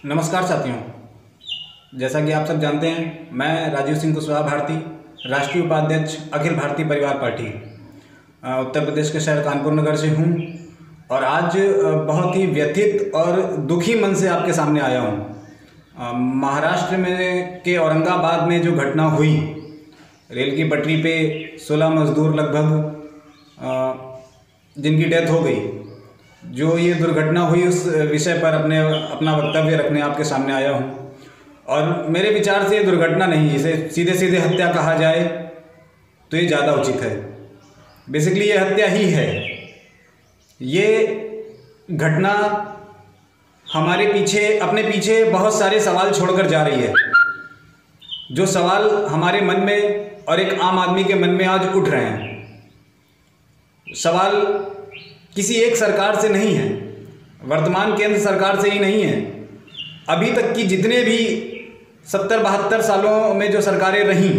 नमस्कार साथियों, जैसा कि आप सब जानते हैं, मैं राजीव सिंह कुशवाहा भारती, राष्ट्रीय उपाध्यक्ष अखिल भारतीय परिवार पार्टी उत्तर प्रदेश के शहर कानपुर नगर से हूं और आज बहुत ही व्यथित और दुखी मन से आपके सामने आया हूं। महाराष्ट्र में के औरंगाबाद में जो घटना हुई, रेल की पटरी पे 16 मजदूर लगभग जिनकी डेथ हो गई, जो ये दुर्घटना हुई उस विषय पर अपना वक्तव्य रखने आपके सामने आया हूँ। और मेरे विचार से ये दुर्घटना नहीं, इसे सीधे सीधे हत्या कहा जाए तो ये ज़्यादा उचित है। बेसिकली ये हत्या ही है। ये घटना हमारे अपने पीछे बहुत सारे सवाल छोड़कर जा रही है, जो सवाल हमारे मन में और एक आम आदमी के मन में आज उठ रहे हैं। सवाल किसी एक सरकार से नहीं है, वर्तमान केंद्र सरकार से ही नहीं है, अभी तक की जितने भी 70-72 सालों में जो सरकारें रहीं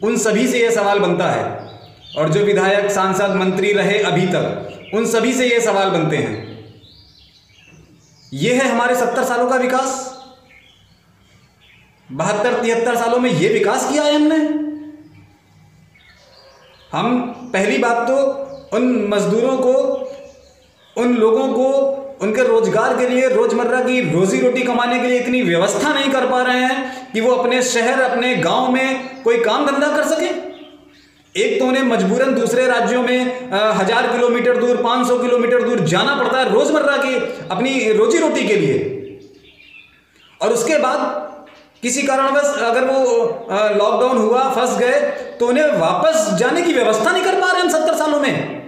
उन सभी से ये सवाल बनता है, और जो विधायक, सांसद, मंत्री रहे अभी तक, उन सभी से ये सवाल बनते हैं। ये है हमारे 70 सालों का विकास। 72-73 सालों में ये विकास किया है हमने। हम पहली बात तो उन मजदूरों को, उन लोगों को उनके रोजगार के लिए, रोजमर्रा की रोजी रोटी कमाने के लिए इतनी व्यवस्था नहीं कर पा रहे हैं कि वो अपने शहर, अपने गांव में कोई काम धंधा कर सके। एक तो उन्हें मजबूरन दूसरे राज्यों में 1000 किलोमीटर दूर, 500 किलोमीटर दूर जाना पड़ता है रोजमर्रा की अपनी रोजी रोटी के लिए, और उसके बाद किसी कारणवश अगर वो लॉकडाउन हुआ, फंस गए, तो उन्हें वापस जाने की व्यवस्था नहीं कर पा रहे हम 70 सालों में।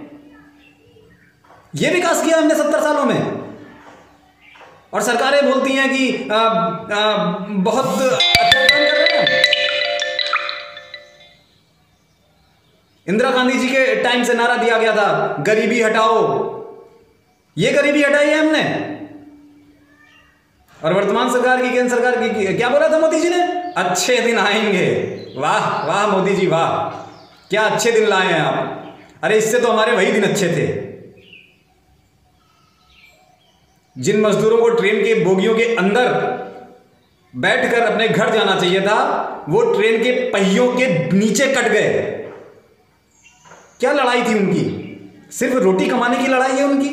ये विकास किया हमने 70 सालों में। और सरकारें बोलती हैं कि बहुत अच्छा काम कर रहे हैं। इंदिरा गांधी जी के टाइम से नारा दिया गया था, गरीबी हटाओ। ये गरीबी हटाई है हमने। और वर्तमान सरकार की, केंद्र सरकार की, क्या बोला था मोदी जी ने? अच्छे दिन आएंगे। वाह वाह मोदी जी वाह, क्या अच्छे दिन लाए हैं आप। अरे इससे तो हमारे वही दिन अच्छे थे। जिन मजदूरों को ट्रेन के बोगियों के अंदर बैठकर अपने घर जाना चाहिए था, वो ट्रेन के पहियों के नीचे कट गए। क्या लड़ाई थी उनकी? सिर्फ रोटी कमाने की लड़ाई है उनकी,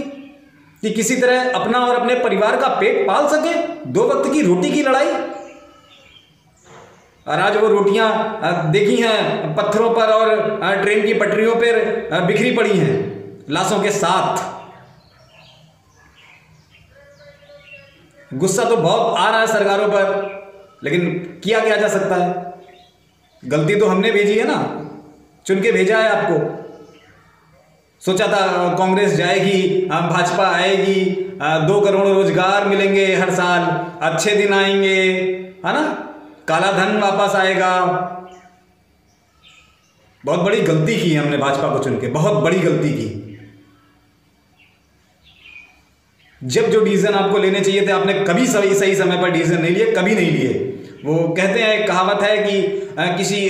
कि किसी तरह अपना और अपने परिवार का पेट पाल सके। 2 वक्त की रोटी की लड़ाई। और आज वो रोटियां देखी हैं पत्थरों पर और ट्रेन की पटरियों पर बिखरी पड़ी हैं लाशों के साथ। गुस्सा तो बहुत आ रहा है सरकारों पर, लेकिन किया क्या जा सकता है? गलती तो हमने भेजी है ना, चुन के भेजा है आपको। सोचा था कांग्रेस जाएगी, भाजपा आएगी, 2 करोड़ रोजगार मिलेंगे हर साल, अच्छे दिन आएंगे, है ना, काला धन वापस आएगा। बहुत बड़ी गलती की हमने भाजपा को चुन के, बहुत बड़ी गलती की। जब जो डिसीजन आपको लेने चाहिए थे, आपने कभी सही समय पर डिसीजन नहीं लिए, कभी नहीं लिए। वो कहते हैं, एक कहावत है कि किसी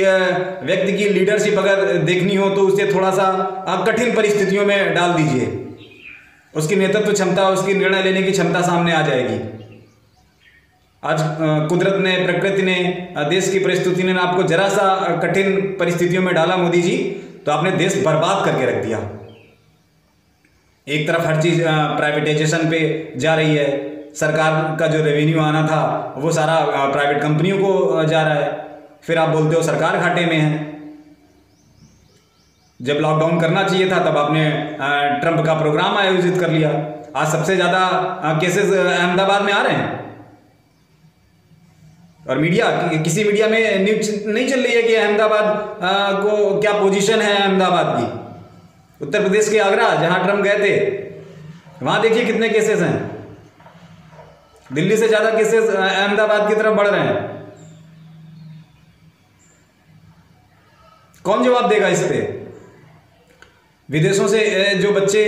व्यक्ति की लीडरशिप अगर देखनी हो तो उसे थोड़ा सा कठिन परिस्थितियों में डाल दीजिए, उसकी नेतृत्व क्षमता, उसकी निर्णय लेने की क्षमता सामने आ जाएगी। आज कुदरत ने, प्रकृति ने, देश की परिस्थिति ने आपको जरा सा कठिन परिस्थितियों में डाला मोदी जी, तो आपने देश बर्बाद करके रख दिया। एक तरफ हर चीज़ प्राइवेटाइजेशन पे जा रही है, सरकार का जो रेवेन्यू आना था वो सारा प्राइवेट कंपनियों को जा रहा है। फिर आप बोलते हो सरकार घाटे में है। जब लॉकडाउन करना चाहिए था तब आपने ट्रंप का प्रोग्राम आयोजित कर लिया। आज सबसे ज़्यादा केसेस अहमदाबाद में आ रहे हैं, और किसी मीडिया में न्यूज नहीं चल रही है कि अहमदाबाद को क्या पोजीशन है अहमदाबाद की। उत्तर प्रदेश के आगरा, जहां ट्रंप गए थे, वहां देखिए कितने केसेस हैं। दिल्ली से ज्यादा केसेस अहमदाबाद की तरफ बढ़ रहे हैं। कौन जवाब देगा इस पे? विदेशों से जो बच्चे,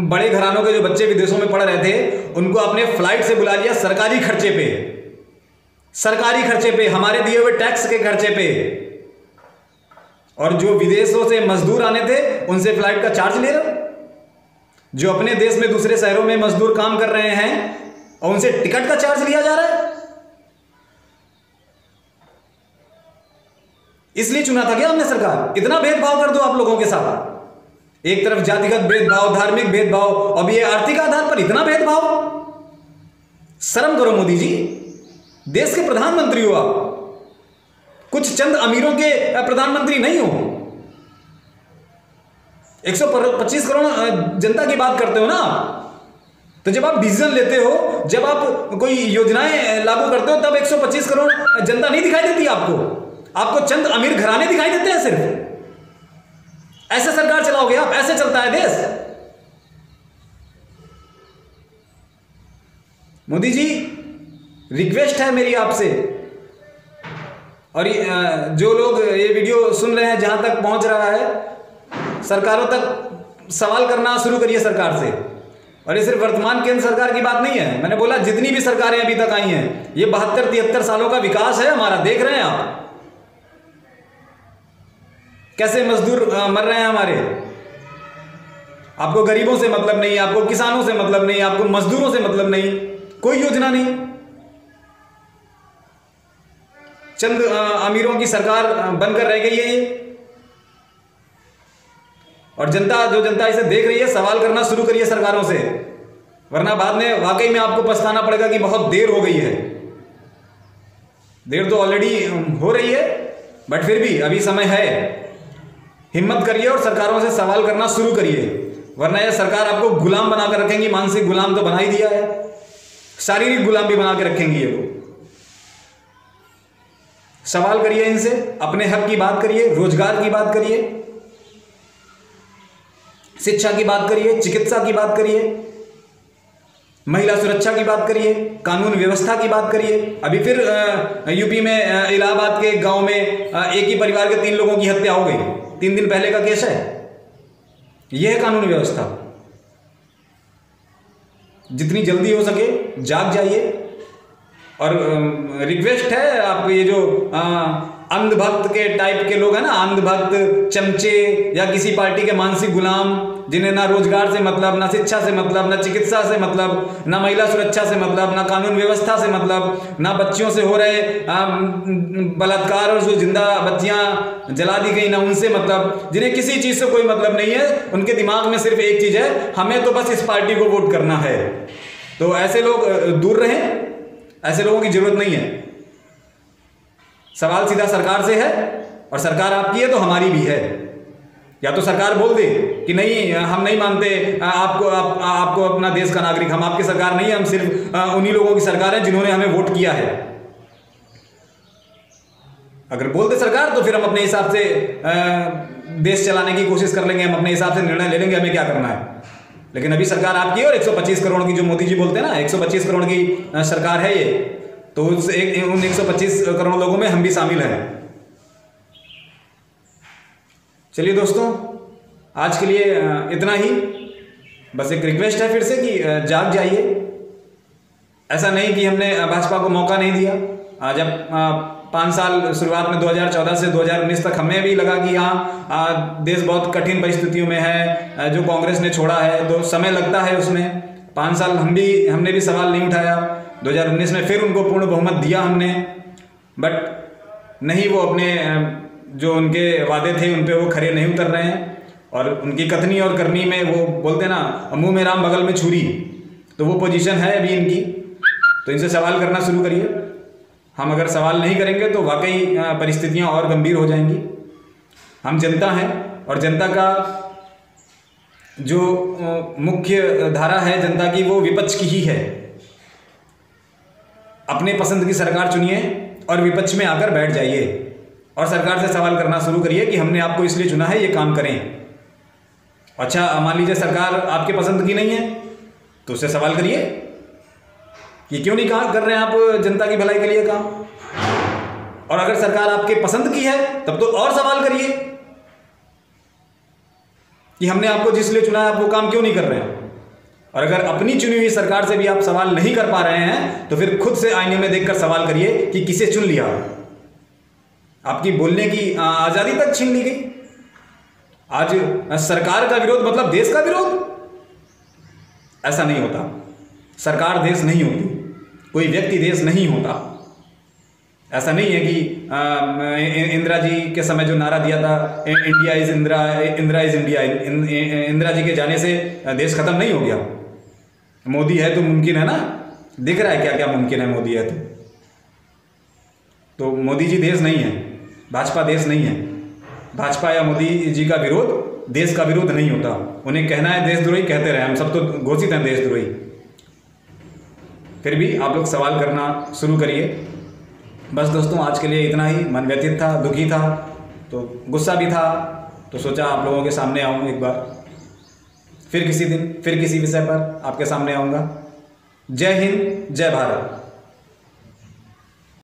बड़े घरानों के जो बच्चे विदेशों में पढ़ रहे थे, उनको आपने फ्लाइट से बुला लिया सरकारी खर्चे पे, हमारे दिए हुए टैक्स के खर्चे पे। और जो विदेशों से मजदूर आने थे उनसे फ्लाइट का चार्ज ले रहे। जो अपने देश में दूसरे शहरों में मजदूर काम कर रहे हैं और उनसे टिकट का चार्ज लिया जा रहा है। इसलिए चुना था क्या हमने सरकार? इतना भेदभाव कर दो आप लोगों के साथ, एक तरफ जातिगत भेदभाव, धार्मिक भेदभाव, अब ये आर्थिक आधार पर इतना भेदभाव। शर्म करो मोदी जी, देश के प्रधानमंत्री हो आप, कुछ चंद अमीरों के प्रधानमंत्री नहीं हो। 125 करोड़ जनता की बात करते हो ना, तो जब आप डिसीजन लेते हो, जब आप कोई योजनाएं लागू करते हो, तब 125 करोड़ जनता नहीं दिखाई देती आपको चंद अमीर घराने दिखाई देते हैं सिर्फ। ऐसे सरकार चलाओगे आप? ऐसे चलता है देश? मोदी जी, रिक्वेस्ट है मेरी आपसे, और जो लोग ये वीडियो सुन रहे हैं, जहां तक पहुंच रहा है, सरकारों तक सवाल करना शुरू करिए सरकार से। और ये सिर्फ वर्तमान केंद्र सरकार की बात नहीं है, मैंने बोला जितनी भी सरकारें अभी तक आई हैं, ये 72-73 सालों का विकास है हमारा। देख रहे हैं आप कैसे मजदूर मर रहे हैं हमारे। आपको गरीबों से मतलब नहीं, आपको किसानों से मतलब नहीं, आपको मजदूरों से मतलब नहीं, कोई योजना नहीं। चंद अमीरों की सरकार बनकर रह गई है ये। और जो जनता इसे देख रही है, सवाल करना शुरू करिए सरकारों से, वरना बाद में वाकई में आपको पछताना पड़ेगा कि बहुत देर हो गई है। देर तो ऑलरेडी हो रही है, बट फिर भी अभी समय है। हिम्मत करिए और सरकारों से सवाल करना शुरू करिए, वरना यह सरकार आपको गुलाम बनाकर रखेंगी। मानसिक गुलाम तो बना ही दिया है, शारीरिक गुलाम भी बना के रखेंगी ये लोग। सवाल करिए इनसे, अपने हक की बात करिए, रोजगार की बात करिए, शिक्षा की बात करिए, चिकित्सा की बात करिए, महिला सुरक्षा की बात करिए, कानून व्यवस्था की बात करिए। अभी फिर यूपी में इलाहाबाद के गांव में एक ही परिवार के 3 लोगों की हत्या हो गई। 3 दिन पहले का केस है। यह है कानून व्यवस्था। जितनी जल्दी हो सके जाग जाइए। और रिक्वेस्ट है, आप ये जो अंधभक्त के टाइप के लोग हैं ना, अंधभक्त, चमचे, या किसी पार्टी के मानसिक गुलाम, जिन्हें ना रोजगार से मतलब, ना शिक्षा से मतलब, ना चिकित्सा से मतलब, ना महिला सुरक्षा से मतलब, ना कानून व्यवस्था से मतलब, ना बच्चियों से हो रहे बलात्कार और जो जिंदा बच्चियां जला दी गई, ना उनसे मतलब, जिन्हें किसी चीज से कोई मतलब नहीं है, उनके दिमाग में सिर्फ एक चीज है, हमें तो बस इस पार्टी को वोट करना है। तो ऐसे लोग दूर रहें, ऐसे लोगों की जरूरत नहीं है। सवाल सीधा सरकार से है, और सरकार आपकी है तो हमारी भी है। या तो सरकार बोल दे कि नहीं, हम नहीं मानते आपको अपना देश का नागरिक, हम आपकी सरकार नहीं है, हम सिर्फ उन्हीं लोगों की सरकार है जिन्होंने हमें वोट किया है। अगर बोल दे सरकार, तो फिर हम अपने हिसाब से देश चलाने की कोशिश कर लेंगे, हम अपने हिसाब से निर्णय ले लेंगे हमें क्या करना है। लेकिन अभी सरकार आपकी है, और 125 करोड़ की, जो मोदी जी बोलते हैं ना, 125 करोड़ की सरकार है ये, तो उन 125 करोड़ लोगों में हम भी शामिल हैं। चलिए दोस्तों, आज के लिए इतना ही। बस एक रिक्वेस्ट है फिर से कि जाग जाइए। ऐसा नहीं कि हमने भाजपा को मौका नहीं दिया। जब 5 साल शुरुआत में 2014 से 2019 तक हमें भी लगा कि हाँ, देश बहुत कठिन परिस्थितियों में है, जो कांग्रेस ने छोड़ा है, तो समय लगता है उसमें। 5 साल हमने भी सवाल नहीं उठाया। 2019 में फिर उनको पूर्ण बहुमत दिया हमने, बट नहीं, वो अपने जो उनके वादे थे उन पे वो खरे नहीं उतर रहे हैं। और उनकी कथनी और करनी में, वो बोलते ना, मुंह में राम बगल में छुरी, तो वो पोजीशन है अभी इनकी। तो इनसे सवाल करना शुरू करिए। हम अगर सवाल नहीं करेंगे तो वाकई परिस्थितियां और गंभीर हो जाएंगी। हम जनता हैं, और जनता का जो मुख्य धारा है जनता की, वो विपक्ष की ही है। अपने पसंद की सरकार चुनिए और विपक्ष में आकर बैठ जाइए, और सरकार से सवाल करना शुरू करिए कि हमने आपको इसलिए चुना है, ये काम करें। अच्छा, मान लीजिए सरकार आपके पसंद की नहीं है, तो उससे सवाल करिए कि क्यों नहीं कर रहे हैं आप जनता की भलाई के लिए काम। और अगर सरकार आपके पसंद की है, तब तो और सवाल करिए कि हमने आपको जिसलिए चुना है, आप वो काम क्यों नहीं कर रहे हैं। और अगर अपनी चुनी हुई सरकार से भी आप सवाल नहीं कर पा रहे हैं, तो फिर खुद से आईने में देखकर सवाल करिए कि किसे चुन लिया। आपकी बोलने की आजादी तक छीन ली गई। आज सरकार का विरोध मतलब देश का विरोध? ऐसा नहीं होता। सरकार देश नहीं होती। कोई व्यक्ति देश नहीं होता। ऐसा नहीं है कि इंदिरा जी के समय जो नारा दिया था India is Indira, Indira is India, Indira ji के जाने से देश खत्म नहीं हो गया। मोदी है तो मुमकिन है ना, दिख रहा है क्या क्या मुमकिन है मोदी है तो मोदी जी देश नहीं है, भाजपा देश नहीं है। भाजपा या मोदी जी का विरोध देश का विरोध नहीं होता। उन्हें कहना है देशद्रोही, कहते रहे, हम सब तो घोषित हैं देशद्रोही। फिर भी आप लोग सवाल करना शुरू करिए। बस दोस्तों, आज के लिए इतना ही। मन व्यथित था, दुखी था, तो गुस्सा भी था, तो सोचा आप लोगों के सामने आऊँ एक बार। फिर किसी दिन फिर किसी विषय पर आपके सामने आऊँगा। जय हिंद, जय भारत।